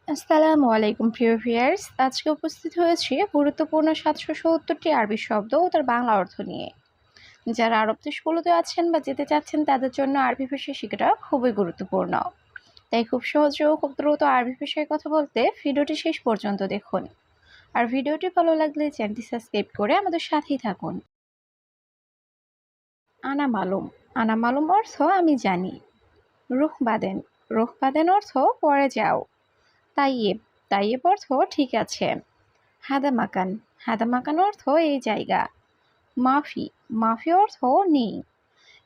আসসালামু আলাইকুম প্রিয় ভিউয়ার্স, আজকে উপস্থিত হয়েছি গুরুত্বপূর্ণ ৭৭০টি আরবি শব্দ ও তার বাংলা অর্থ নিয়ে। যারা আরব দেশগুলোতে আছেন বা যেতে চাচ্ছেন তাদের জন্য আরবি ভাষা শেখাটা খুবই গুরুত্বপূর্ণ। তাই খুব সহজে ও খুব দ্রুত আরবি ভাষায় কথা বলতে ভিডিওটি শেষ পর্যন্ত দেখুন। আর ভিডিওটি ভালো লাগলে চ্যানেলটি সাবস্ক্রাইব করে আমাদের সাথেই থাকুন। আনা মালুম। আনা মালুম অর্থ আমি জানি। রুখ বাদেন। রুখ বাদেন অর্থ পরে যাও। তাইয়েব। তাইয়েব অর্থ ঠিক আছে। হাদা মাকান। হাদা মাকান অর্থ এই জায়গা। মাফি। মাফি অর্থ নেই।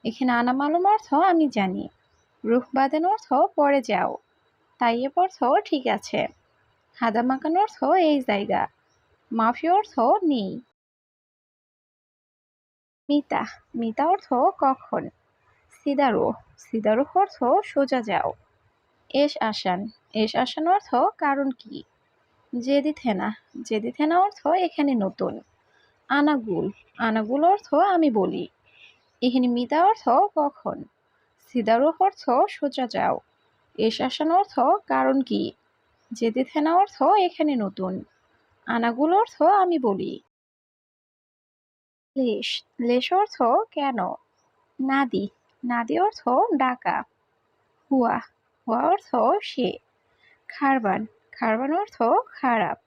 এখানে আনা মালুম অর্থ আমি জানি। রুখ বাদেন অর্থ পরে যাও। তাইয়েব অর্থ ঠিক আছে। হাদা মাকান অর্থ এই জায়গা। মাফি অর্থ নেই। মিতা। মিতা অর্থ কখন। সিদারো। সিদারো অর্থ সোজা যাও। এস আসান। এস আসান অর্থ কারণ কি। জেদি থেনা। জেদি থেনা অর্থ এখানে নতুন। আনাগুল। আনাগুল অর্থ আমি বলি। এখানে মিতা অর্থ কখন। সিদারু অর্থ সোজা যাও। এস আসান অর্থ কারণ কি। যেতে থেনা অর্থ এখানে নতুন। আনাগুল অর্থ আমি বলি। লেশ। লেশ অর্থ কেন। নাদি। নাদি অর্থ ডাকা। হুয়া। হুয়া অর্থ সে। খারবান। খারবান অর্থ খারাপ।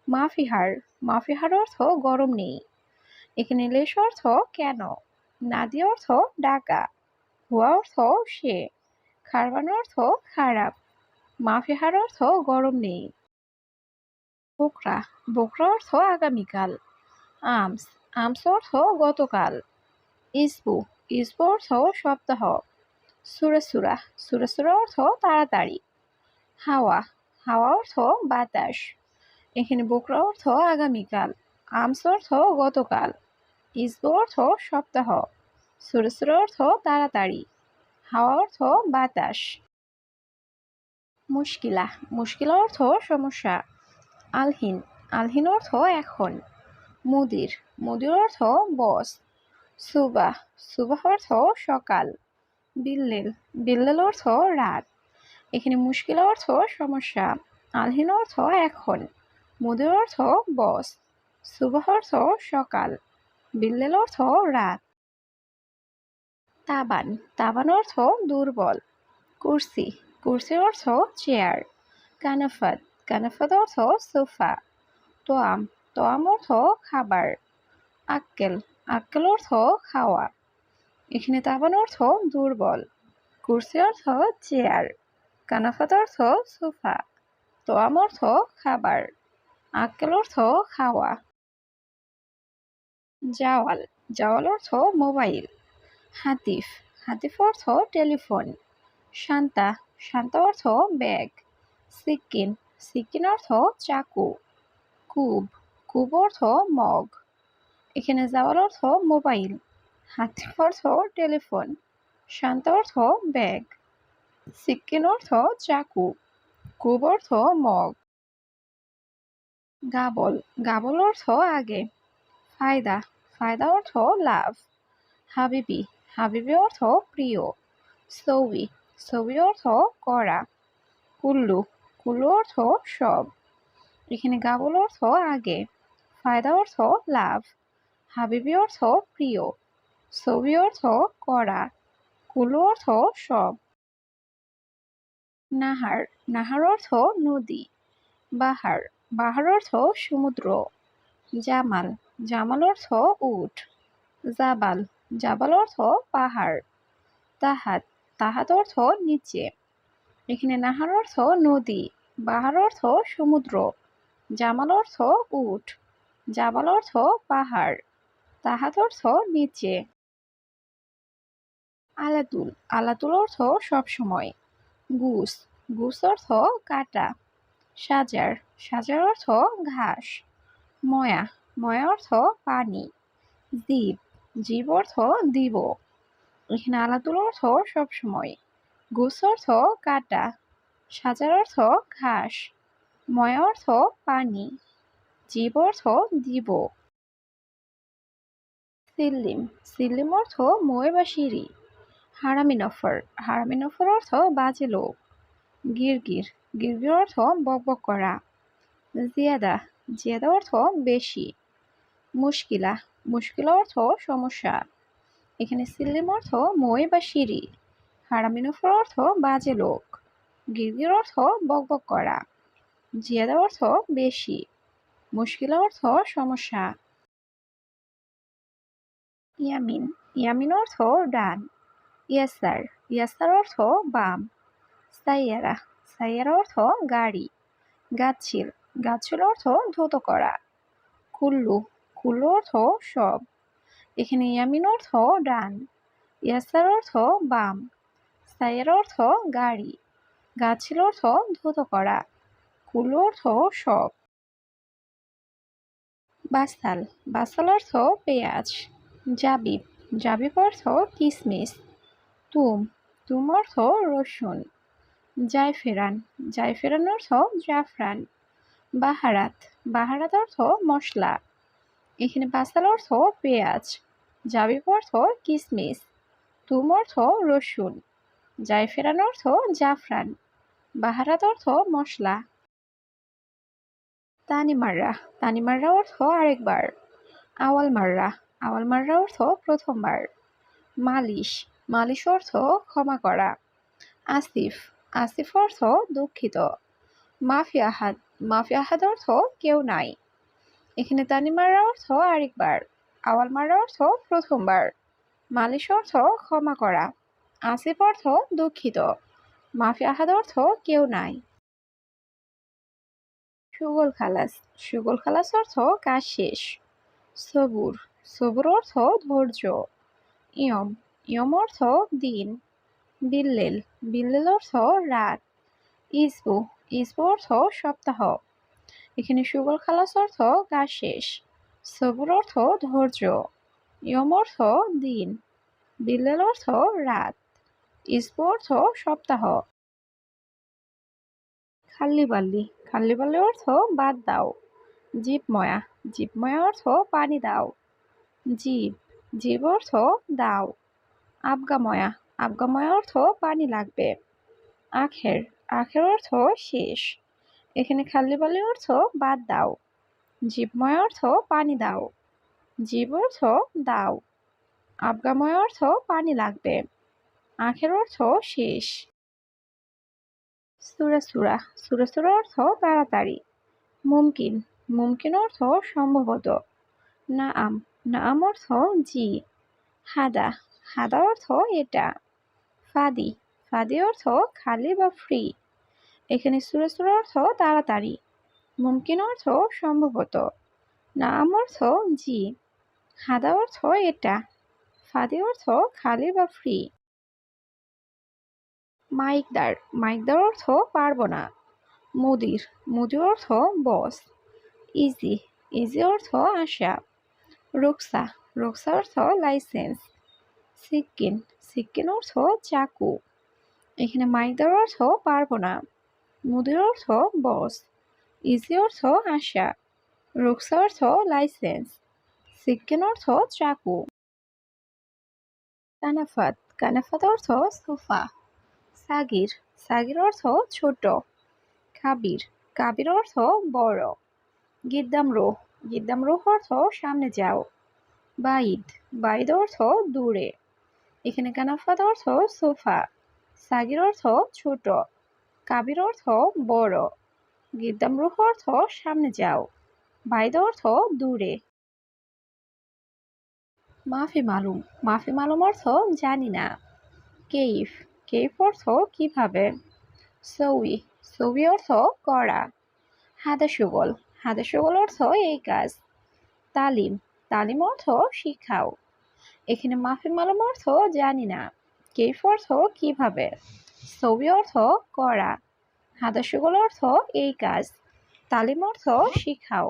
মাফিহার। মাফিহার অর্থ গরম নেই। এখানে লেশ অর্থ কেন। নাদি অর্থ ডাকা। হুয়া অর্থ সে। খারবান অর্থ খারাপ। মাফিহার অর্থ গরম নেই। বোকরা। বোকরা অর্থ আগামীকাল। আমস। আমস অর্থ গতকাল। ইসবু। ইসবু অর্থ সপ্তাহ। সুরাসুরা। সুরাসুরা অর্থ তাড়াতাড়ি। হাওয়া। হাওয়া অর্থ বাতাস। এখানে বোকরা অর্থ আগামীকাল। আমস অর্থ গতকাল। ইসবু অর্থ সপ্তাহ। সুরাসুরা অর্থ তাড়াতাড়ি। হাওয়া অর্থ বাতাস। মুশকিলা। মুশকিলা অর্থ সমস্যা। আলহিন। আলহিন অর্থ এখন। মুদির। মুদির অর্থ বস। সুবাহ। সুবাহ অর্থ সকাল। বিল্লেল। বিল্লেল অর্থ রাত। এখানে মুশকিলা অর্থ সমস্যা। আলহিন অর্থ এখন। মুদির অর্থ বস। সুবাহ অর্থ সকাল। বিল্লেল অর্থ রাত। তাবান। তাবান অর্থ দুর্বল। কুরসি। কুরসি অর্থ চেয়ার। কানাফাত। কানাফাত অর্থ সোফা। তোয়াম। তোয়াম অর্থ খাবার। আক্কেল। আক্কেল অর্থ খাওয়া। এখানে তাবান অর্থ দুর্বল। কুরসি অর্থ চেয়ার। কানাফাত অর্থ সোফা। তোয়াম অর্থ খাবার। আক্কেল অর্থ খাওয়া। জাওয়াল। জাওয়াল অর্থ মোবাইল। হাতিফ। হাতিফ অর্থ টেলিফোন। শান্তা। শান্তা অর্থ ব্যাগ। সিক্কিন। সিক্কিন অর্থ চাকু। কুব। কুব অর্থ মগ। এখানে জাওয়াল অর্থ মোবাইল। হাতিফ অর্থ টেলিফোন। শান্তা অর্থ ব্যাগ। সিক্কিন অর্থ চাকু। কুব অর্থ মগ। গাবল। গাবল অর্থ আগে। ফায়দা। ফায়দা অর্থ লাভ। হাবিবি। হাবিবি অর্থ প্রিয়। সৌবি। সৌবি অর্থ করা। কুল্লু। কুল্লু অর্থ সব। এখানে গাবল অর্থ আগে। ফায়দা অর্থ লাভ। হাবিবি অর্থ প্রিয়। সৌবি অর্থ করা। কুল্লু অর্থ সব। নাহার। নাহার অর্থ নদী। বাহার। বাহার অর্থ সমুদ্র। জামাল। জামাল অর্থ উট। জাবাল। জাবাল অর্থ পাহাড়। তাহাত। তাহাত অর্থ নিচে। এখানে নাহার অর্থ নদী। বাহার অর্থ সমুদ্র। জামাল অর্থ উট। জাবাল অর্থ পাহাড়। তাহাত অর্থ নিচে। আলাতুল। আলাতুল অর্থ সবসময়। গুস। গুস অর্থ কাটা। সাজার। সাজার অর্থ ঘাস। ময়া। ময়া অর্থ পানি। জীব। জীব অর্থ দিব। এখানে আলাতুল অর্থ সবসময়। গুস অর্থ কাটা। সাজার অর্থ ঘাস। ময়া অর্থ পানি। জীব অর্থ দিব। সিল্লিম। সিল্লিম অর্থ মই বা সিঁড়ি। হারামি নফর। হারামি নফর অর্থ বাজে লোক। গিরগির। গিরগির অর্থ বকবক করা। জিয়াদা, জিয়াদা অর্থ বেশি। মুশকিলা, মুশকিলা অর্থ সমস্যা। এখানে সিল্লিম অর্থ মই বা সিঁড়ি। হারামিনফর অর্থ বাজে লোক। গিরগির অর্থ বকবক করা। জিয়াদা অর্থ বেশি। মুশকিলা অর্থ সমস্যা। ইয়ামিন, ইয়ামিন অর্থ ডান। ইয়াসার, ইয়াসার অর্থ বাম। সাইয়ারা, সাইয়ারা অর্থ গাড়ি। গাছিল, গাছিল অর্থ ধৌত করা। কুল্লু, কুল্লু অর্থ সব। এখানে ইয়ামিন অর্থ ডান। ইয়াসার অর্থ বাম। সাইয়ারা অর্থ গাড়ি। গাছিল অর্থ ধৌত করা। কুল্লু অর্থ সব। বাসাল, বাসাল অর্থ পেঁয়াজ। জাবিব, জাবিব অর্থ কিসমিস। তুম, তুম অর্থ রসুন। জায়ফেরান, জায়ফেরান অর্থ জাফরান। বাহারাত, বাহারাত অর্থ মশলা। এখানে বাসাল অর্থ পেঁয়াজ। জাবিব অর্থ কিসমিস। তুম অর্থ রসুন। জায়ফেরান অর্থ জাফরান। বাহারাত অর্থ মশলা। তানিমাররা, তানিমাররা অর্থ আরেকবার। আওয়াল মাররা, আওয়াল মাররা অর্থ প্রথমবার। মালিশ, মালিশ অর্থ ক্ষমা করা। আসিফ, আসিফ অর্থ দুঃখিত। মাফি আহাদ, মাফি আহাদ অর্থ কেউ নাই। এখানে তানিমাররা অর্থ আরেকবার। আওয়াল মাররা অর্থ প্রথমবার। মালিশ অর্থ ক্ষমা করা। আসিফ অর্থ দুঃখিত। মাফি আহাদ অর্থ কেউ নাই। সুগল খালাস, সুগল খালাস অর্থ কাজ শেষ। সবুর, সবুর অর্থ ধৈর্য। ইয়ম, ইয়ম অর্থ দিন। বিল্লেল, বিল্লেল অর্থ রাত। ইসবু, ইসবু অর্থ সপ্তাহ। এখানে সুগল খালাস অর্থ কাজ শেষ। সবুর অর্থ ধৈর্য। ইয়ম অর্থ দিন। বিল্লেল অর্থ রাত। ইসবু অর্থ সপ্তাহ। খাল্লিবাল্লি, খাল্লিবাল্লি অর্থ বাদ দাও। জীবময়া, জীবময়া অর্থ পানি দাও। জীব, জীব অর্থ দাও। আবগাময়া, আবগাময়া অর্থ পানি লাগবে। আখের, আখের অর্থ শেষ। এখানে খাল্লিবাল্লি অর্থ বাদ দাও। জীবময় অর্থ পানি দাও। জীব অর্থ দাও। আবগাময় অর্থ পানি লাগবে। আখের অর্থ শেষ। সুরা সুরা, সুরা সুরা অর্থ তাড়াতাড়ি। মুমকিন, মুমকিন অর্থ সম্ভবত। নাআম, নাআম অর্থ জি। হাদা, হাদা অর্থ এটা। ফাদি, ফাদি অর্থ খালি বা ফ্রি। এখানে সুরা সুরা অর্থ তাড়াতাড়ি। মুমকিন অর্থ সম্ভবত। নাআম অর্থ জি। হাদা অর্থ এটা। ফাদি অর্থ খালি বা ফ্রি। মাইকদার, মাইকদার অর্থ পারবো না। মুদির, মুদির অর্থ বস। ইজি, ইজি অর্থ আশা। রুকসা, রুকসা অর্থ লাইসেন্স। সিক্কিন, সিক্কিন অর্থ চাকু। এখানে মাইকদার অর্থ পারবো না। মুদির অর্থ বস। ইজি অর্থ আশা। রুকসা অর্থ লাইসেন্স। সিক্কিন অর্থ চাকু। কানাফাত, কানাফাত অর্থ সোফা। সাগির, সাগির অর্থ ছোট। কাবির, কাবির অর্থ বড়। গিদ্দাম রোহ, গিদ্দাম রোহ অর্থ সামনে যাও। বাইদ, বাইদ অর্থ দূরে। এখানে কানাফাত অর্থ সোফা। সাগির অর্থ ছোট। কাবির অর্থ বড়। গিদ্দাম রোহ অর্থ সামনে যাও। বাইদ অর্থ দূরে। মাফি মালুম, মাফি মালুম অর্থ জানি না। কেইফ, কেইফ অর্থ কিভাবে। সৌই, সৌই অর্থ করা। হাদা সুগল, হাদা সুগল অর্থ এই কাজ। তালিম, তালিম অর্থ শিখাও। এখানে মাফি মালুম অর্থ জানি না। কেইফ অর্থ কিভাবে। সৌই অর্থ করা। হাদা সুগল অর্থ এই কাজ। তালিম অর্থ শিখাও।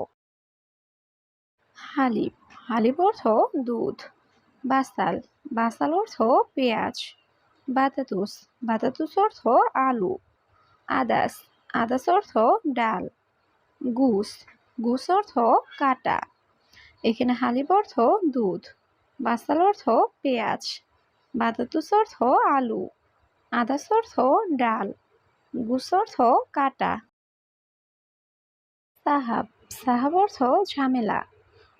হালিব, হালিব অর্থ দুধ। বাসাল, বাসাল অর্থ পেঁয়াজ। বাতাতুস, বাতাতুস অর্থ আলু। আদাস, আদাস অর্থ ডাল। গুস, গুস অর্থ কাটা। এখানে হালিব অর্থ দুধ। বাসাল অর্থ পেঁয়াজ। বাতাতুস অর্থ আলু। আদাস অর্থ ডাল। গুস অর্থ কাটা। সাহাব, সাহাব অর্থ ঝামেলা।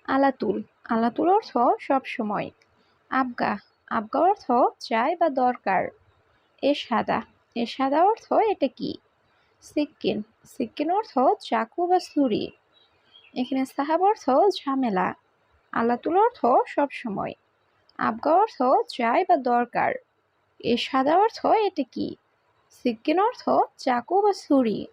আলাতুল, আলাতুল অর্থ সবসময়। আবগা, আবগা অর্থ চাই বা দরকার। এশহাদা, এশহাদা অর্থ এটা কি। সিক্কিন, সিক্কিন অর্থ চাকু বা ছুরি। এখানে সাহাব অর্থ ঝামেলা, আলাতুল অর্থ সবসময়, আবগা অর্থ চাই বা দরকার, এশহাদা অর্থ এটা কি, সিক্কিন অর্থ চাকু বা ছুরি।